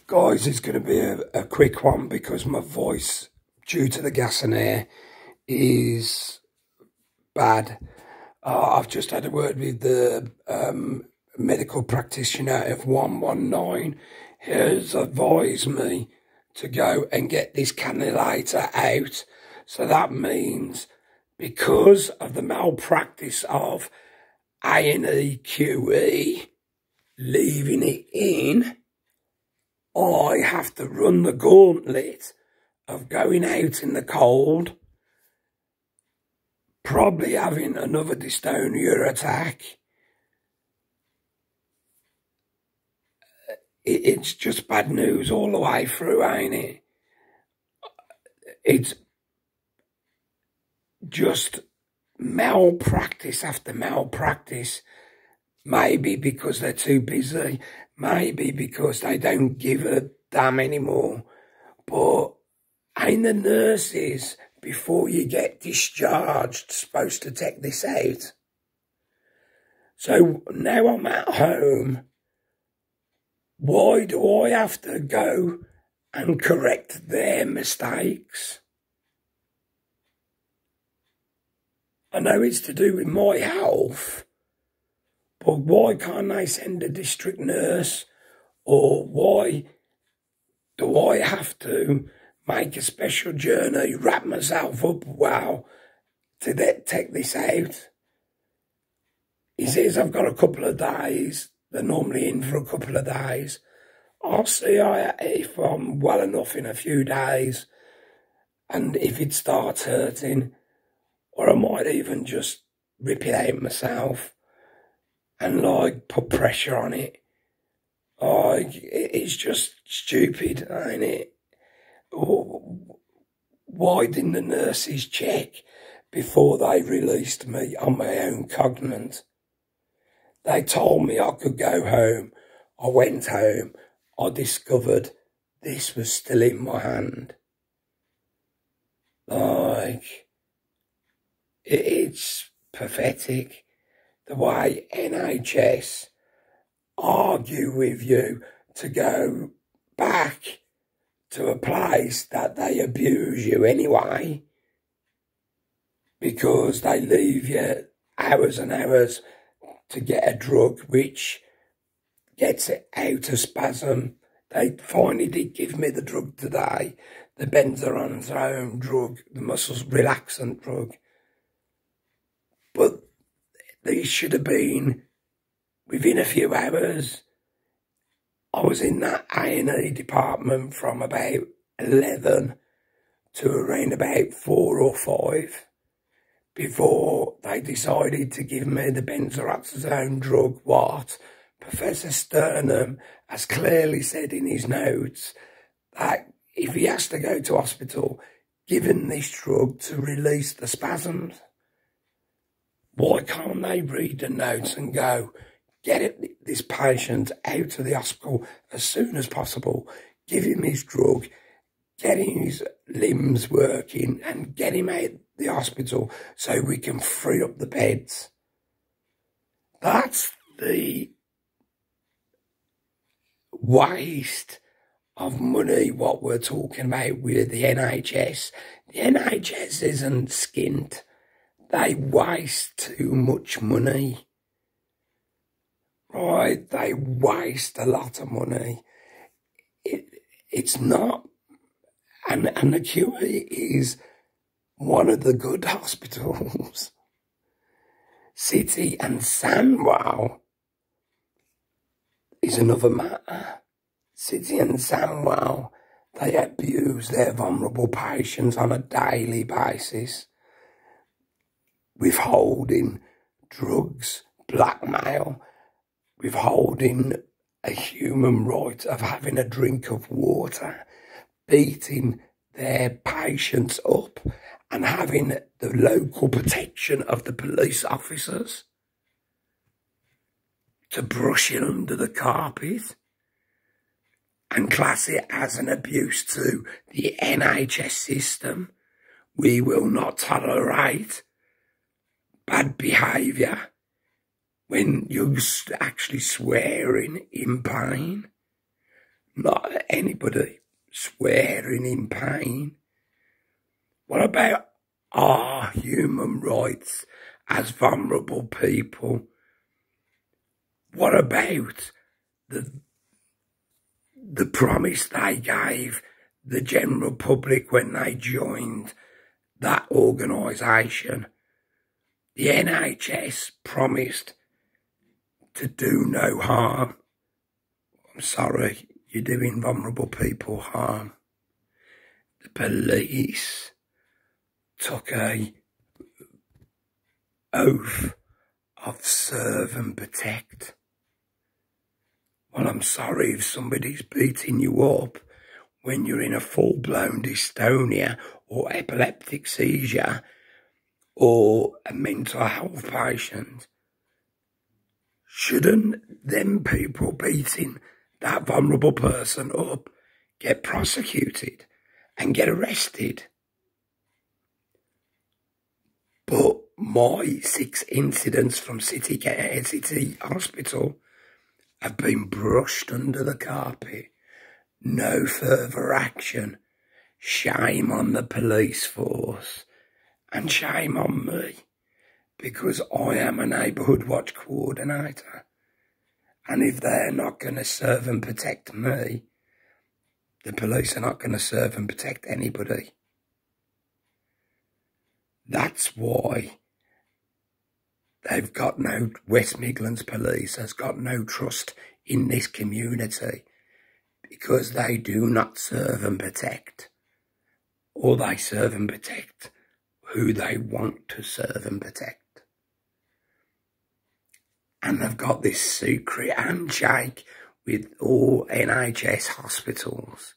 Guys, it's going to be a quick one because my voice, due to the gas and air, is bad. I've just had a word with the medical practitioner of 119. He has advised me to go and get this cannulator out. So that means because of the malpractice of A&E QE leaving it in, I have to run the gauntlet of going out in the cold, probably having another dystonia attack. It's just bad news all the way through, ain't it? It's just malpractice after malpractice. Maybe because they're too busy. Maybe because they don't give a damn anymore. But ain't the nurses, before you get discharged, supposed to take this out? So now I'm at home. Why do I have to go and correct their mistakes? I know it's to do with my health, but why can't they send a district nurse? Or why do I have to make a special journey, wrap myself up well to take this out? He says I've got a couple of days. They're normally in for a couple of days. I'll see if I'm well enough in a few days, and if it starts hurting, or I might even just rip it out myself and like put pressure on it. Like, it's just stupid, ain't it? Why didn't the nurses check before they released me on my own cognizance? They told me I could go home. I went home. I discovered this was still in my hand. Like, it's pathetic the way NHS argue with you to go back to a place that they abuse you anyway, because they leave you hours and hours to get a drug which gets it out of spasm. They finally did give me the drug today, the benzodiazepine drug, the muscle relaxant drug. But these should have been within a few hours. I was in that A&E department from about 11 to around about 4 or 5 before they decided to give me the benzodiazepine drug. What Professor Sternum has clearly said in his notes, that if he has to go to hospital, give him this drug to release the spasms. Why can't they read the notes and go, get this patient out of the hospital as soon as possible, give him his drug, get his limbs working, and get him out of the hospital so we can free up the beds? That's the waste of money what we're talking about with the NHS. The NHS isn't skint. They waste too much money. Right? They waste a lot of money. It's not. And the QE is one of the good hospitals. City and Sandwell is another matter. City and Sandwell, they abuse their vulnerable patients on a daily basis, withholding drugs, blackmail, withholding a human right of having a drink of water, beating their patients up, and having the local protection of the police officers to brush it under the carpet and class it as an abuse to the NHS system. We will not tolerate bad behaviour when you're actually swearing in pain. not anybody swearing in pain. What about our human rights as vulnerable people? What about the promise they gave the general public when they joined that organisation? The NHS promised to do no harm. I'm sorry, you're doing vulnerable people harm. The police took a oath of serve and protect. Well, I'm sorry if somebody's beating you up when you're in a full-blown dystonia or epileptic seizure or a mental health patient. Shouldn't them people beating that vulnerable person up get prosecuted and get arrested? But my 6 incidents from City Hospital have been brushed under the carpet. No further action. Shame on the police force and shame on me, because I am a neighbourhood watch coordinator. And if they're not going to serve and protect me, the police are not going to serve and protect anybody. That's why they've got no, West Midlands Police has got no trust in this community, because they do not serve and protect, or they serve and protect who they want to serve and protect. And they've got this secret handshake with all NHS hospitals.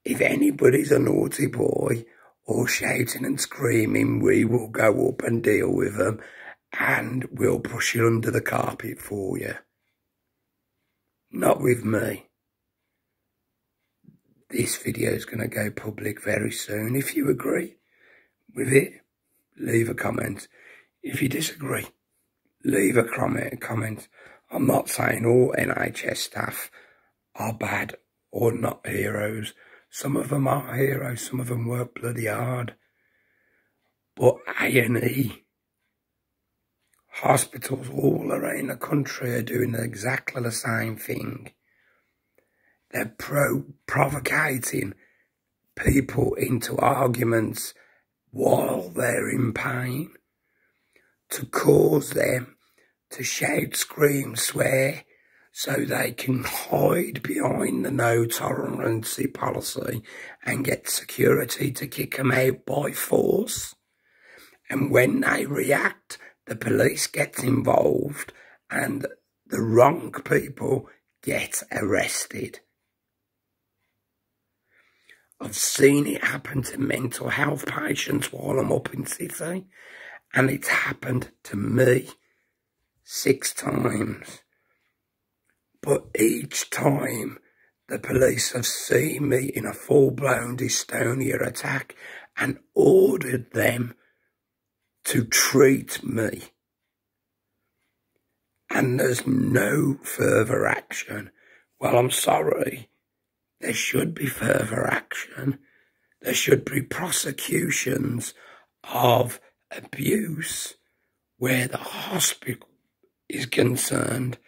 If anybody's a naughty boy or shouting and screaming, we will go up and deal with them and we'll push it under the carpet for you. Not with me. This video is going to go public very soon. If you agree with it, leave a comment. If you disagree, leave a comment. I'm not saying all NHS staff are bad or not heroes. Some of them are heroes, some of them work bloody hard. But A&E hospitals all around the country are doing exactly the same thing. They're provocating people into arguments while they're in pain, to cause them to shout, scream, swear, so they can hide behind the no tolerance policy and get security to kick them out by force. And when they react, the police gets involved and the wrong people get arrested. I've seen it happen to mental health patients while I'm up in City, and it's happened to me 6 times. But each time the police have seen me in a full-blown dystonia attack and ordered them to treat me. And there's no further action. Well, I'm sorry. There should be further action. There should be prosecutions of abuse where the hospital is concerned,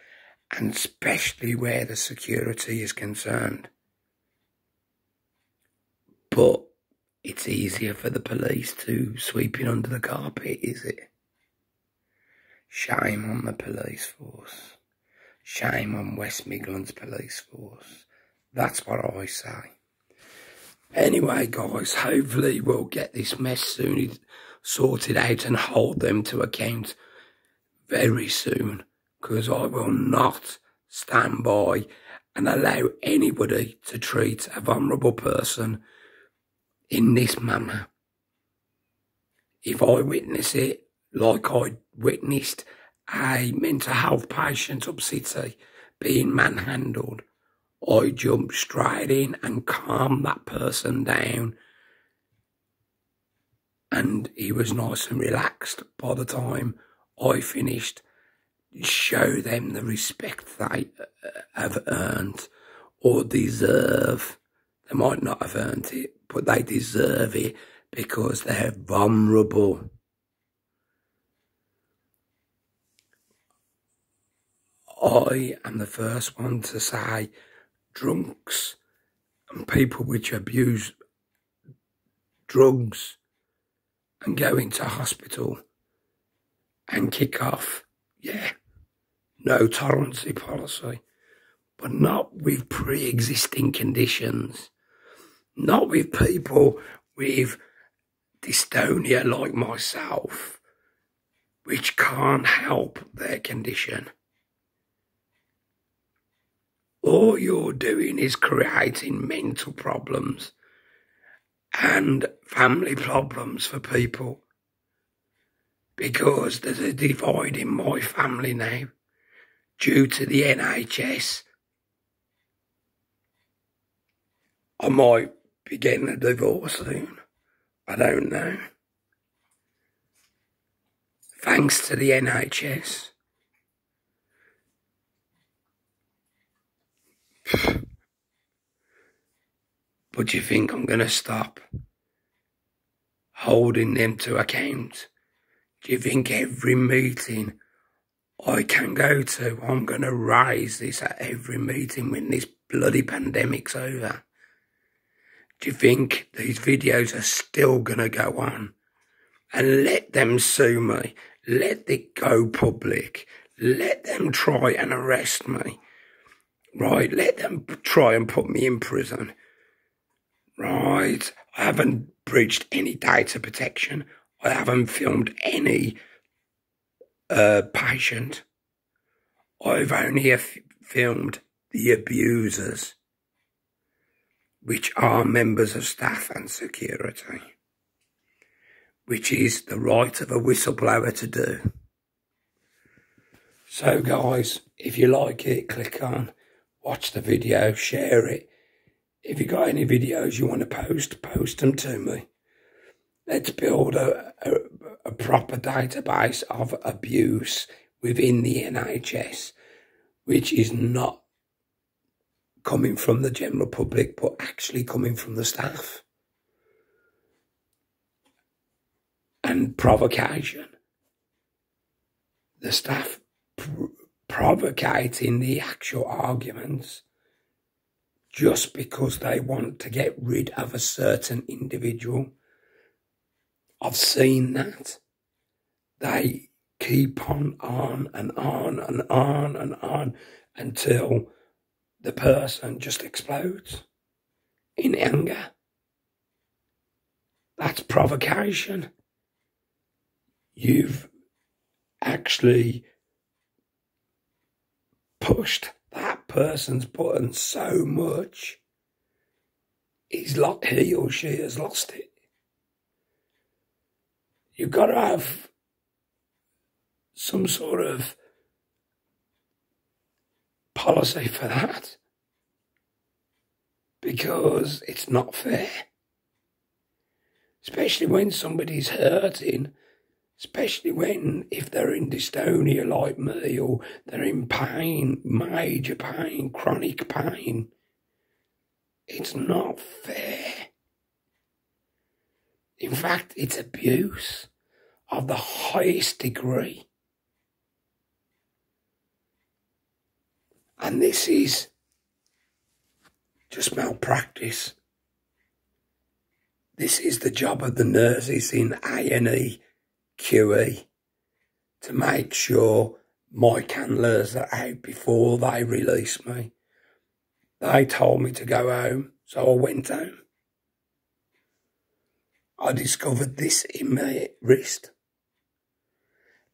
and especially where the security is concerned. But it's easier for the police to sweep it under the carpet, is it? Shame on the police force. Shame on West Midlands Police Force. That's what I say. Anyway, guys, hopefully we'll get this mess soon sorted out and hold them to account very soon, because I will not stand by and allow anybody to treat a vulnerable person in this manner. If I witness it, like I witnessed a mental health patient up City being manhandled, I jump straight in and calm that person down. And he was nice and relaxed by the time I finished. Show them the respect they have earned. or deserve. They might not have earned it, but they deserve it because they're vulnerable. I am the first one to say drunks and people which abuse drugs and go into hospital and kick off, yeah, no tolerance policy, but not with pre-existing conditions, not with people with dystonia like myself, which can't help their condition. All you're doing is creating mental problems and family problems for people, because there's a divide in my family now due to the NHS. I might be getting a divorce soon. I don't know. Thanks to the NHS. But do you think I'm going to stop holding them to account? Do you think every meeting I can go to, I'm going to raise this at every meeting when this bloody pandemic's over? Do you think these videos are still going to go on? And let them sue me. Let it go public. Let them try and arrest me. Right? Let them try and put me in prison. Right? I haven't breached any data protection. I haven't filmed any patient. I've only filmed the abusers, which are members of staff and security, which is the right of a whistleblower to do. So guys, if you like it, click on, watch the video, share it. If you got any videos you want to post them to me. Let's build a proper database of abuse within the NHS, which is not coming from the general public, but actually coming from the staff. And provocation. The staff provocating the actual arguments just because they want to get rid of a certain individual. I've seen that. They keep on and on and on and on until the person just explodes in anger. That's provocation. You've actually pushed that person's button so much, he or she has lost it. You've got to have some sort of policy for that, because it's not fair. Especially when somebody's hurting, especially if they're in dystonia like me, or they're in pain, major pain, chronic pain. It's not fair. In fact, it's abuse of the highest degree. And this is just malpractice. This is the job of the nurses in A&E, QE, to make sure my cannulas are out before they release me. They told me to go home, so I went home. I discovered this in my wrist.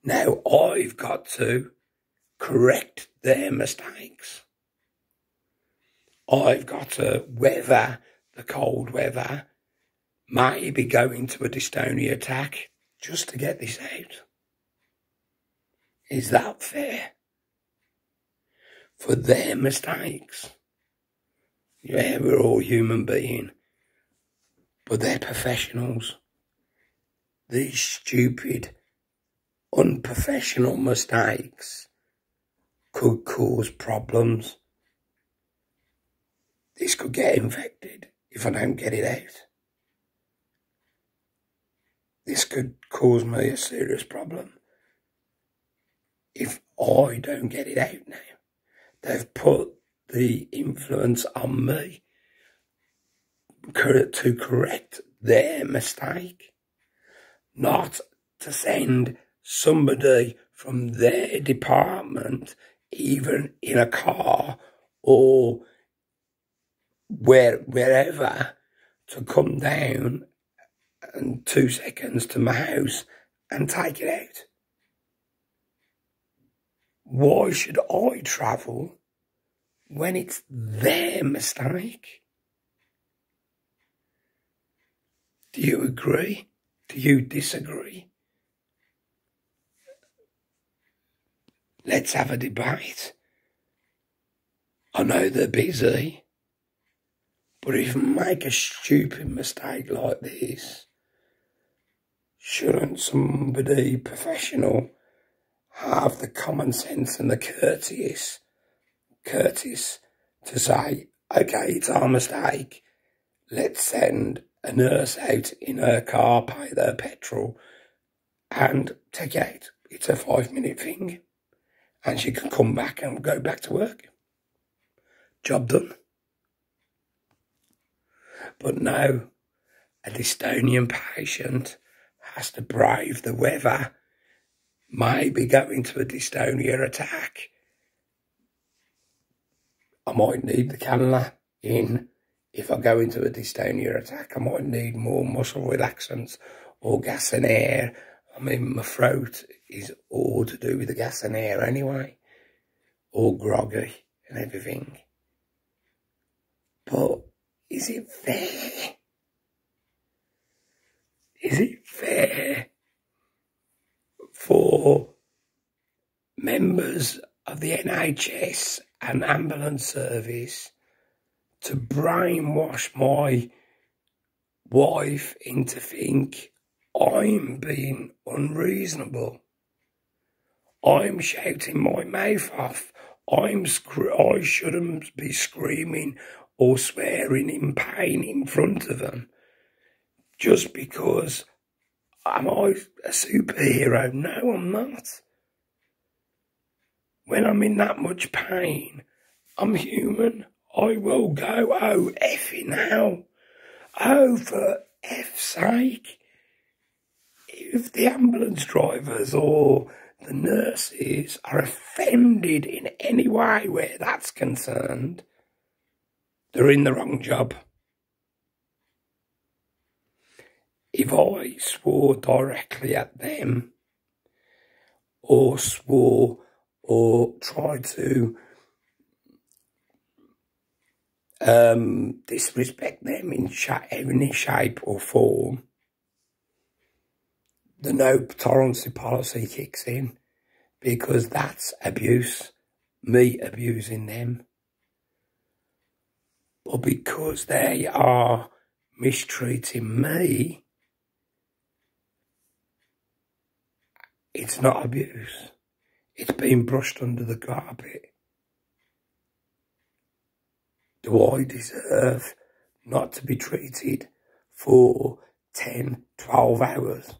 Now I've got to correct their mistakes. I've got to weather the cold weather, maybe go into a dystonia attack just to get this out. Is that fair? For their mistakes. Yeah, we're all human beings, but they're professionals. These stupid, unprofessional mistakes could cause problems. this could get infected if I don't get it out. This could cause me a serious problem if I don't get it out now. They've put the influence on me to correct their mistake, not to send somebody from their department, even in a car or wherever, to come down in 2 seconds to my house and take it out. Why should I travel when it's their mistake? Do you agree? Do you disagree? Let's have a debate. I know they're busy, but if you make a stupid mistake like this, shouldn't somebody professional have the common sense and the courteous to say, okay, it's our mistake, let's send a nurse out in her car, pay their petrol, and take it out. It's a 5-minute thing, and she can come back and go back to work. Job done. But no, a Dystonian patient has to brave the weather, maybe go into a dystonia attack. I might need the cannula in. If I go into a dystonia attack, I might need more muscle relaxants or gas and air. I mean, my throat is all to do with the gas and air anyway, all groggy and everything. But is it fair? Is it fair for members of the NHS and ambulance service to brainwash my wife into think I'm being unreasonable? I'm shouting my mouth off. I shouldn't be screaming or swearing in pain in front of them just because am I a superhero? No, I'm not. When I'm in that much pain, I'm human. I will go, oh, effing hell. Oh, for F's sake. If the ambulance drivers or the nurses are offended in any way where that's concerned, they're in the wrong job. If I swore directly at them, or swore or tried to disrespect them in any shape or form, the no tolerance policy kicks in, because that's abuse, me abusing them. But because they are mistreating me, it's not abuse. It's been brushed under the carpet. Do I deserve not to be treated for 10, 12 hours?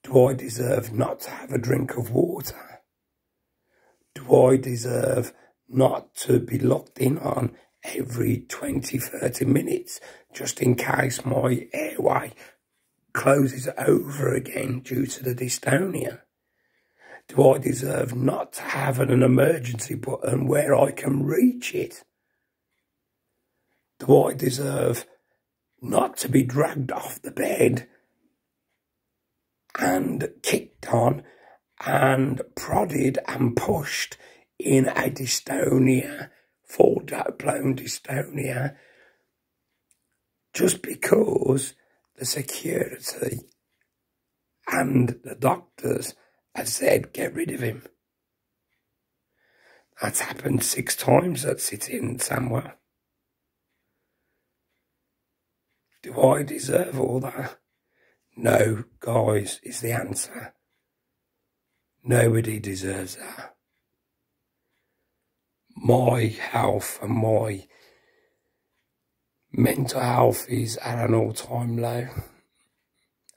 Do I deserve not to have a drink of water? Do I deserve not to be looked in on every 20, 30 minutes just in case my airway closes over again due to the dystonia? Do I deserve not to have an emergency button where I can reach it? Do I deserve not to be dragged off the bed and kicked on and prodded and pushed in a dystonia, full-blown dystonia, just because the security and the doctors have said, get rid of him? That's happened 6 times at City in Sandwell. Do I deserve all that? No, guys, is the answer. Nobody deserves that. My health and my mental health is at an all-time low.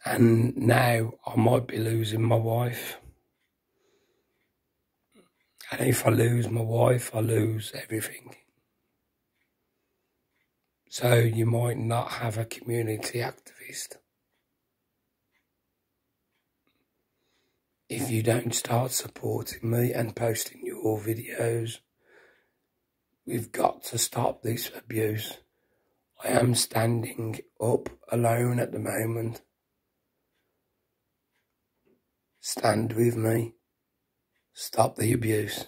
And now I might be losing my wife. And if I lose my wife, I lose everything. So you might not have a community activist if you don't start supporting me and posting your videos. We've got to stop this abuse. I am standing up alone at the moment. Stand with me. Stop the abuse.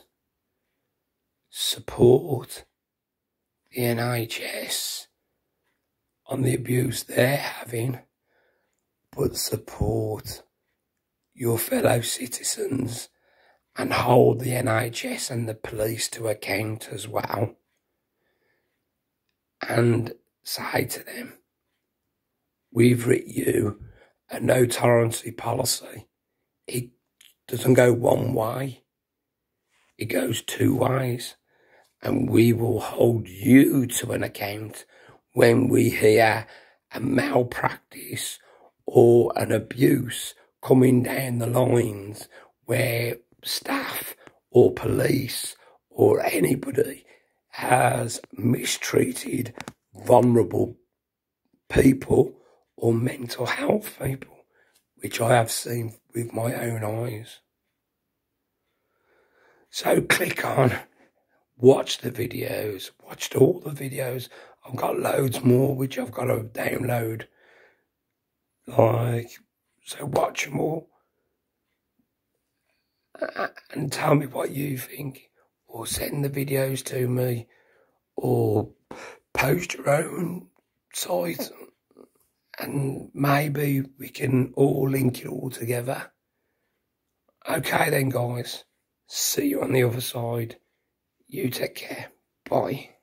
Support the NHS on the abuse they're having, but support your fellow citizens and hold the NHS and the police to account as well. And say to them, we've written you a no tolerance policy. It doesn't go one way, it goes two ways. And we will hold you to an account when we hear a malpractice or an abuse coming down the lines where staff or police or anybody has mistreated vulnerable people or mental health people, which I have seen with my own eyes. So click on, watch the videos, watched all the videos. I've got loads more which I've got to download. So watch them all and tell me what you think, or send the videos to me, or post your own site, and maybe we can all link it all together. Okay then, guys. See you on the other side. You take care. Bye.